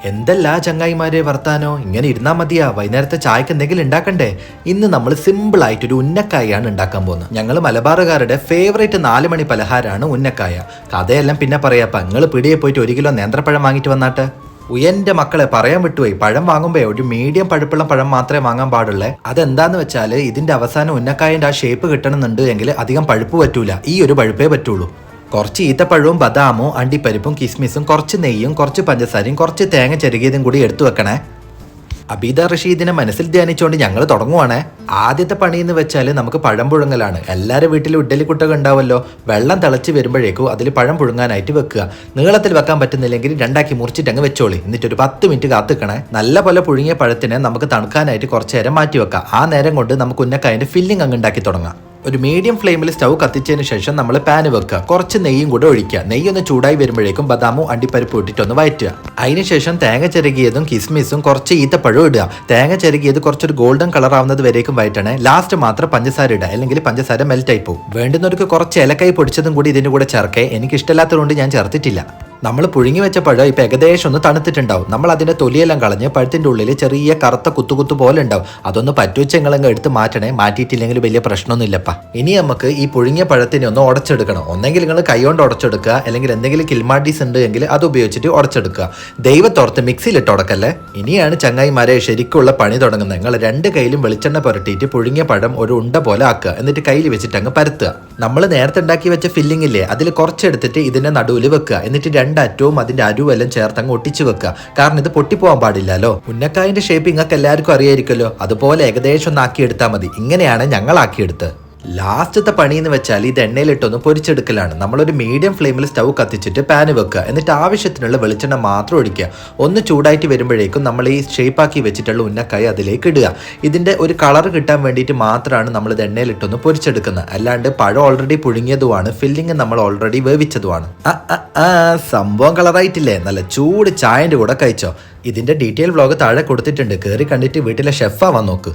എന്തല്ല ചങ്ങായിമാരെ വർത്താനോ, ഇങ്ങനെ ഇരുന്നാ മതിയാ? വൈകുന്നേരത്തെ ചായക്ക് എന്തെങ്കിലും ഉണ്ടാക്കണ്ടേ? ഇന്ന് നമ്മൾ സിമ്പിൾ ആയിട്ടൊരു ഉന്നക്കായാണ് ഉണ്ടാക്കാൻ പോകുന്നത്. ഞങ്ങൾ മലബാറുകാരുടെ ഫേവറേറ്റ് 4 മണി പലഹാരമാണ് ഉന്നക്കായ. കഥയെല്ലാം പിന്നെ പറയാപ്പ. നിങ്ങൾ പിടിയെ പോയിട്ട് 1 കിലോ നേന്ത്രപ്പഴം വാങ്ങിയിട്ട് വന്നാട്ടെ. ഉയന്റെ മക്കളെ പറയാൻ വിട്ടുപോയി, പഴം വാങ്ങുമ്പോ ഒരു മീഡിയം പഴുപ്പുള്ള പഴം മാത്രമേ വാങ്ങാൻ പാടുള്ളേ. അതെന്താന്ന് വെച്ചാൽ ഇതിന്റെ അവസാനം ഉന്നക്കായന്റെ ആ ഷേപ്പ് കിട്ടണമെന്നുണ്ട് എങ്കിൽ അധികം പഴുപ്പ് പറ്റൂല, ഈ ഒരു പഴുപ്പേ പറ്റുള്ളൂ. കുറച്ച് ഈത്തപ്പഴവും ബദാമും അണ്ടിപ്പരിപ്പും കിസ്മിസും കുറച്ച് നെയ്യും കുറച്ച് പഞ്ചസാരയും കുറച്ച് തേങ്ങ ചെറുകിയതും കൂടി എടുത്തു വെക്കണേ. അബീദ റഷീദിനെ മനസ്സിൽ ധ്യാനിച്ചുകൊണ്ട് ഞങ്ങൾ തുടങ്ങുവാണേ. ആദ്യത്തെ പണി എന്ന് വെച്ചാൽ നമുക്ക് പഴം പുഴുങ്ങലാണ്. എല്ലാവരും വീട്ടിലും ഇഡ്ഡലി കുട്ടക ഉണ്ടാവല്ലോ. വെള്ളം തിളച്ച് വരുമ്പോഴേക്കും അതിൽ പഴം പുഴുങ്ങാനായിട്ട് വെക്കുക. നീളത്തിൽ വെക്കാൻ പറ്റുന്നില്ലെങ്കിൽ 2 മുറിച്ചിട്ട് അങ്ങ് വെച്ചോളി. എന്നിട്ട് ഒരു 10 മിനിറ്റ് കാത്തിക്കണേ. നല്ല പോലെ പുഴുങ്ങിയ പഴത്തിനെ നമുക്ക് തണുക്കാനായിട്ട് കുറച്ച് നേരം മാറ്റി വെക്കാം. ആ നേരം കൊണ്ട് നമുക്ക് ഉന്നക്കായൻ്റെ ഫില്ലിംഗ് അങ്ങ് ഉണ്ടാക്കി തുടങ്ങാം. ഒരു മീഡിയം ഫ്ലെയിമിൽ സ്റ്റൗ കത്തിച്ചതിന് ശേഷം നമ്മൾ പാന് വെക്കുക. കുറച്ച് നെയ്യും കൂടെ ഒഴിക്കുക. നെയ്യൊന്ന് ചൂടായി വരുമ്പോഴേക്കും ബദാമും അണ്ടിപ്പരിപ്പും ഇട്ടിട്ടൊന്ന് വഴറ്റുക. അതിനുശേഷം തേങ്ങ ചെറുകിയതും കിസ്മിസും കുറച്ച് ഈത്തപ്പഴവും ഇടുക. തേങ്ങ ചെറുകിയത് കുറച്ചൊരു ഗോൾഡൻ കളർ ആവുന്നത് വരേക്കും വഴറ്റണേ. ലാസ്റ്റ് മാത്രം പഞ്ചസാര ഇടുക, അല്ലെങ്കിൽ പഞ്ചസാര മെൽറ്റ് ആയി പോകും. വേണ്ടുന്നവർക്ക് കുറച്ച് ഏലക്കായി പൊടിച്ചതും കൂടി ഇതിൻ്റെ കൂടെ ചേർക്കേ. എനിക്ക് ഇഷ്ടമില്ലാത്തതുകൊണ്ട് ഞാൻ ചേർത്തിട്ടില്ല. നമ്മൾ പുഴുങ്ങി വെച്ച പഴം ഇപ്പം ഏകദേശം ഒന്ന് തണുത്തിട്ടുണ്ടാവും. നമ്മൾ അതിൻ്റെ തൊലിയെല്ലാം കളഞ്ഞ് പഴത്തിൻ്റെ ഉള്ളിൽ ചെറിയ കറുത്ത കുത്തു പോലെ ഉണ്ടാവും. അതൊന്ന് പറ്റുവെച്ചെങ്ങളങ്ങ് എടുത്ത് മാറ്റണേ. മാറ്റിയിട്ടില്ലെങ്കിൽ വലിയ പ്രശ്നമൊന്നുമില്ലപ്പാ. ഇനി നമുക്ക് ഈ പുഴുങ്ങിയ പഴത്തിനെ ഒന്ന് ഉടച്ചെടുക്കണം. ഒന്നെങ്കിൽ നിങ്ങൾ കൈ കൊണ്ട് ഉടച്ചെടുക്കുക, അല്ലെങ്കിൽ എന്തെങ്കിലും കിൽമാഡീസ് ഉണ്ട് എങ്കിൽ അത് ഉപയോഗിച്ചിട്ട് ഉടച്ചെടുക്കുക. ദൈവത്തോർത്ത് മിക്സിയിലിട്ട് ഉടക്കല്ലേ. ഇനിയാണ് ചങ്ങായിമാരെ ശരിക്കുള്ള പണി തുടങ്ങുന്നത്. നിങ്ങൾ 2 കൈയിലും വെളിച്ചെണ്ണ പുരട്ടിയിട്ട് പുഴുങ്ങിയ പഴം ഒരു ഉണ്ട പോലെ ആക്കുക. എന്നിട്ട് കയ്യിൽ വെച്ചിട്ട് അങ്ങ് പരത്തുക. നമ്മൾ നേരത്തെ ഉണ്ടാക്കി വെച്ച ഫില്ലിംഗ് ഇല്ലേ, അതിൽ കുറച്ചെടുത്തിട്ട് ഇതിൻ്റെ നടുവിൽ വെക്കുക. എന്നിട്ട് 2 അറ്റവും അതിന്റെ അരുവെല്ലാം ചേർത്തങ്ങ് ഒട്ടിച്ചു വെക്കുക. കാരണം ഇത് പൊട്ടിപ്പോവാൻ പാടില്ലല്ലോ. ഉന്നക്കായന്റെ ഷേപ്പ് നിങ്ങൾക്ക് എല്ലാവർക്കും അറിയായിരിക്കുമല്ലോ. അതുപോലെ ഏകദേശം ഒന്ന് ആക്കിയെടുത്താൽ മതി. ഇങ്ങനെയാണ് ഞങ്ങൾ ആക്കിയെടുത്ത്. ലാസ്റ്റത്തെ പണി എന്ന് വെച്ചാൽ ഇത് എണ്ണയിലിട്ടൊന്ന് പൊരിച്ചെടുക്കലാണ്. നമ്മളൊരു മീഡിയം ഫ്ലെയിമിൽ സ്റ്റൗ കത്തിച്ചിട്ട് പാന് വെക്കുക. എന്നിട്ട് ആവശ്യത്തിനുള്ള വെളിച്ചെണ്ണ മാത്രം ഒഴിക്കുക. ഒന്ന് ചൂടായിട്ട് വരുമ്പോഴേക്കും നമ്മൾ ഈ ഷേപ്പാക്കി വെച്ചിട്ടുള്ള ഉന്നക്കായ അതിലേക്ക് ഇടുക. ഇതിൻ്റെ ഒരു കളർ കിട്ടാൻ വേണ്ടിയിട്ട് മാത്രമാണ് നമ്മൾ ഇത് എണ്ണയിലിട്ടൊന്ന് പൊരിച്ചെടുക്കുന്നത്. അല്ലാണ്ട് പഴം ഓൾറെഡി പുഴുങ്ങിയതുമാണ്, ഫില്ലിങ് നമ്മൾ ഓൾറെഡി വേവിച്ചതുമാണ്. സംഭവം കളറായിട്ടില്ലേ? നല്ല ചൂട് ചായൻ്റെ കൂടെ കഴിച്ചോ. ഇതിൻ്റെ ഡീറ്റെയിൽ വ്ലോഗ് താഴെ കൊടുത്തിട്ടുണ്ട്. കയറി കണ്ടിട്ട് വീട്ടിലെ ഷെഫാവാൻ നോക്ക്.